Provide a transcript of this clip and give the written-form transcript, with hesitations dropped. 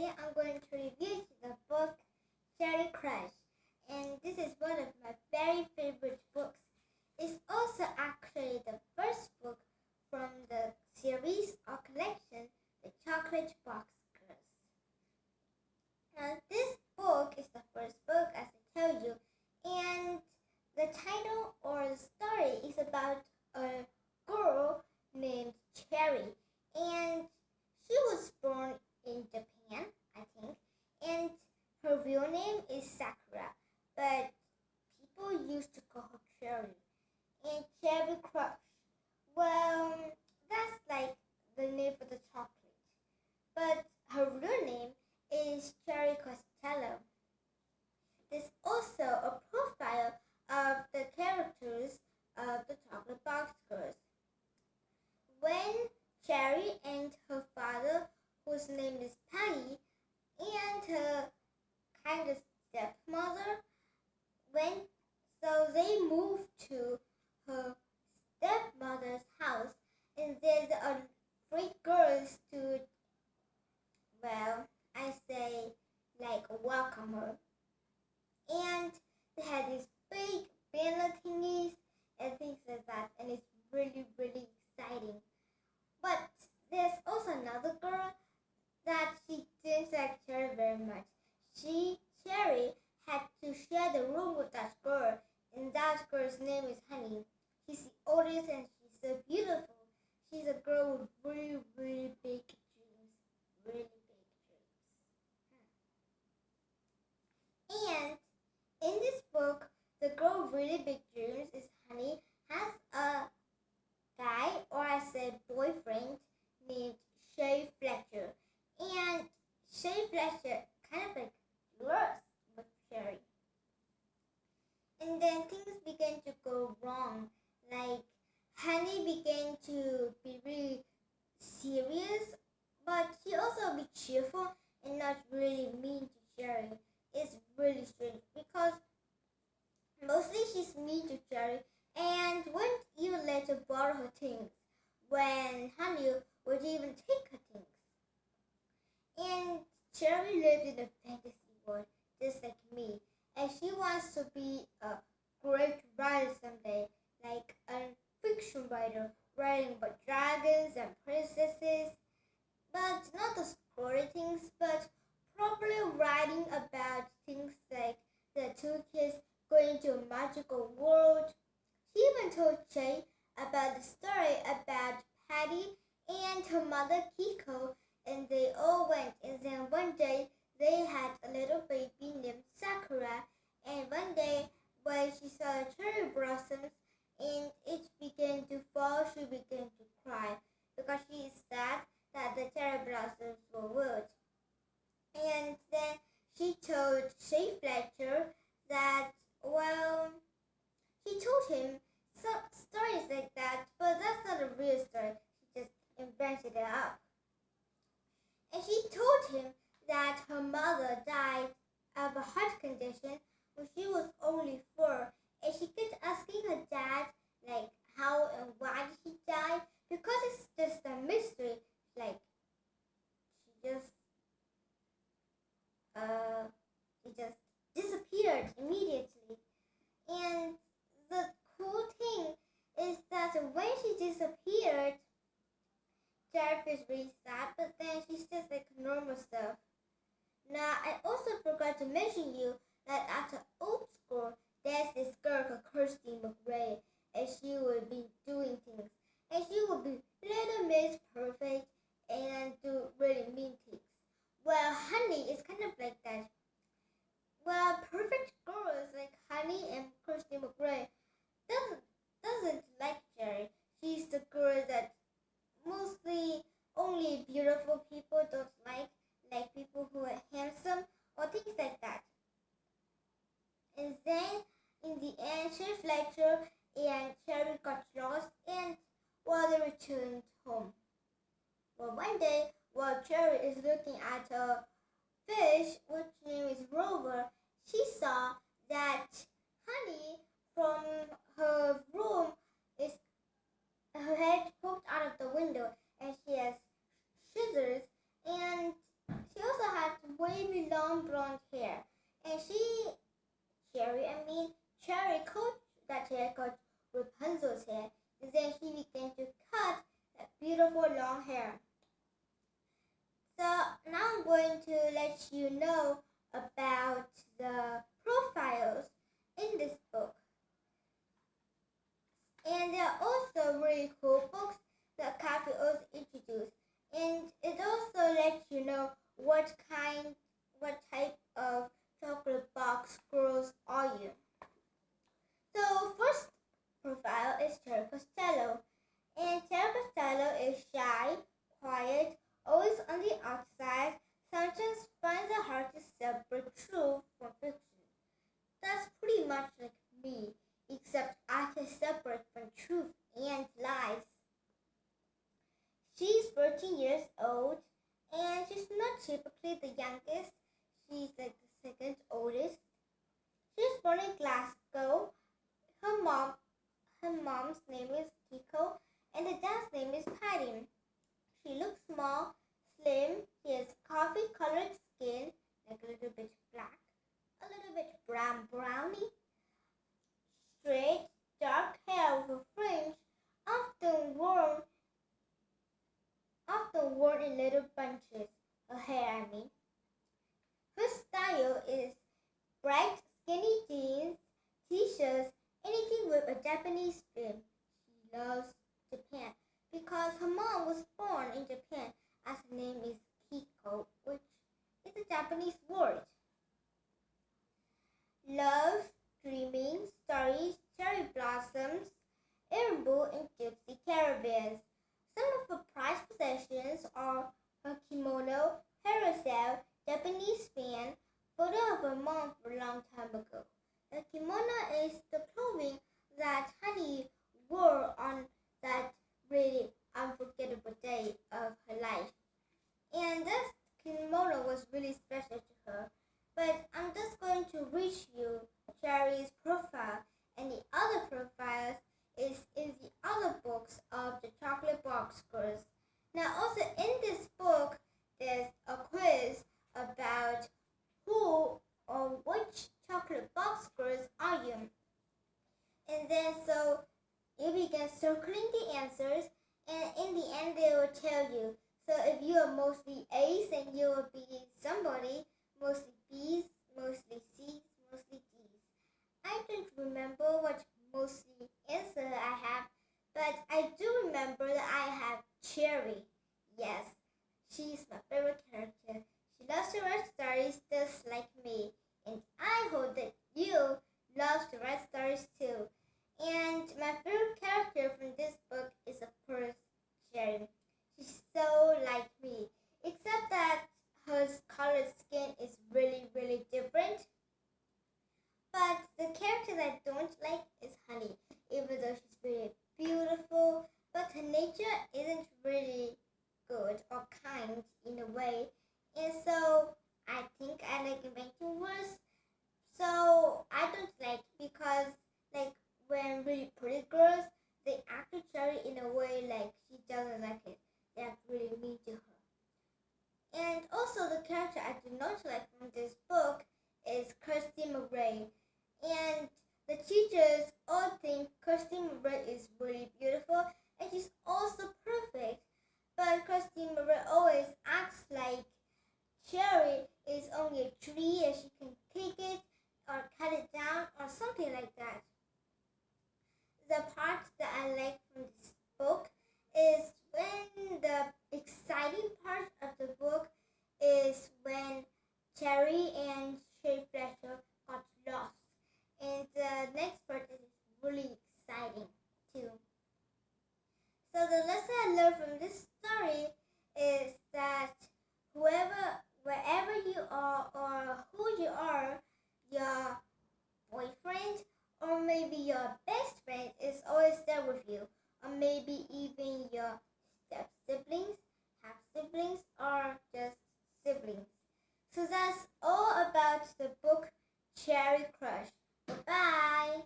today I'm going to review the book Cherry Crush, and this is one of my very favorite books. It's also actually the first book from the series or collection, The Chocolate Box Girls. Now, this book is the first book, as I tell you, and the title or the story is about a girl named Cherry, and she was born in Japan, I think, and her real name is Sakura, but people used to call her Cherry. And Cherry Crush, well, that's like the name for the chocolate, but her real name is Cherry Costello. There's also a profile of the characters of the Chocolate Box Girls. When Cherry and her father, whose name is Patty, and her kind of stepmother they moved to her stepmother's house, and there's a three girls to, well, I say, like, welcome her. And they had these big banner thingies and things like that, and it's really, really exciting. But there's also another girl that she didn't like Cherry very much. Cherry, had to share the room with that girl, and that girl's name is Honey. She's the oldest and she's so beautiful. She's a girl with really, really big dreams. Really big dreams. And in this book, the girl with really big dreams is Honey, has a guy, or I said boyfriend, named Shay Fletcher. And Shay Fletcher kind of like flirts with Cherry. And then things began to go wrong. Like, Honey began to be really serious, but she also be cheerful and not really mean to Cherry. It's really strange because mostly she's mean to Cherry and wouldn't even let her borrow her things when Honey would even take her things. And Cherry lived in a fantasy world just like me, and she wants to be a great writer someday, like a fiction writer, writing about dragons and princesses, but not the scary things, but probably writing about things like the two kids going to a magical world. She even told Jay about the story about Patty and her mother Kiko, and they all went, and then one day they had a little baby named Sakura, and one day when she saw the cherry blossoms and it began to fall, she began to cry because she is sad that the cherry blossoms were wilt. And then she told Shay Fletcher that, well, she told him some stories like that, but that's not a real story. She just invented it up. And she told him that her mother died of a heart condition when she was only 4, and she kept asking her dad, like, how and why did she die, because it's just a mystery. Like, she just it just disappeared immediately. And the cool thing is that when she disappeared, Jared is really sad, but then she's just like normal stuff. Now, I also forgot to mention you that at the old school, there's this girl called Kirsty McRae, and she would be doing things, and she would be little Miss Perfect and do really mean things. Well, Honey is kind of like that. Well, perfect girls like Honey and Kirsty McRae doesn't like Jerry. She's the girl that mostly only beautiful people don't like people who are handsome or things like that. And then in the end, Shay Fletcher and Cherry got lost, and while they returned home. Well, one day, while Cherry is looking at a fish, which name is Rover, she saw that Honey from her room is her head poked out of the window, and she has scissors, and she also had long blonde hair, and Cherry cut that haircut Rapunzel's hair, and then she began to cut that beautiful long hair. So now I'm going to let you know about the profiles in this book. And there are also really cool books that Cathy also introduced. And it also lets you know what type of chocolate box girls are you. So first profile is Cherry Costello. And Cherry Costello is shy, quiet, always on the outside, sometimes finds it hard to separate truth from fiction. That's pretty much like me, except I can separate from truth and lies. She's 14 years old, and she's not typically the youngest. She's like the second oldest. She's born in Glasgow. Her mom's name is Kiko, and the dad's name is Paddy. She looks small, slim. She has coffee-colored skin, like a little bit black, a little bit browny. Straight, dark hair with a fringe, often worn in little bunches. Her hair, Her style is bright, skinny jeans, t-shirts, anything with a Japanese spin. She loves Japan because her mom was born in Japan, as her name is Kiko, which is a Japanese word. Love, dreaming, stories, cherry blossoms, Irumbu, and gypsy caravans. Some of her prized possessions are her kimono, parasol, Japanese fan, photo of her mom from a long time ago. The kimono is the clothing that Honey wore on that really unforgettable day of her life. And this kimono was really special to her. But I'm just going to read you Cherry's profile, and the other profiles is in the other books of the Chocolate Box Girls. Now also in this book, there's a quiz about who or which chocolate box girls are you. And then so you begin circling the answers, and in the end they will tell you. So if you are mostly A's, then you will be somebody, mostly B's, mostly C's, mostly D's. I don't remember what mostly answer I have, but I do remember that I have Cherry. Yes, she's my favorite character. She loves to write stories just like me, and I hope that you love to write stories too. And my favorite character from this book is of course Cherry. She's so like me, except that her colored skin is really, really different. But the character that I don't like is Honey, even though she's really beautiful, but her nature isn't really good or kind in a way. And so I think I like inventing words. So I don't like because like when really pretty girls, they act to Cherry in a way like she doesn't like it. They act really mean to her. And also the character I do not like from this book is Kirsty Murray. And the teachers all think Kirsty Murray is really beautiful and she's also perfect. But Kirsty Murray always acts like Cherry is only a tree and she can take it or cut it down or something like that. The part that I like from this book is when the exciting part of the book is when Cherry and Shay Fletcher got lost. And the next part is really exciting too. So the lesson I learned from this story is that wherever you are or who you are, your boyfriend or maybe your best friend is always there with you, or maybe even your step siblings, half siblings, or just siblings. So that's all about the book Cherry Crush. Bye!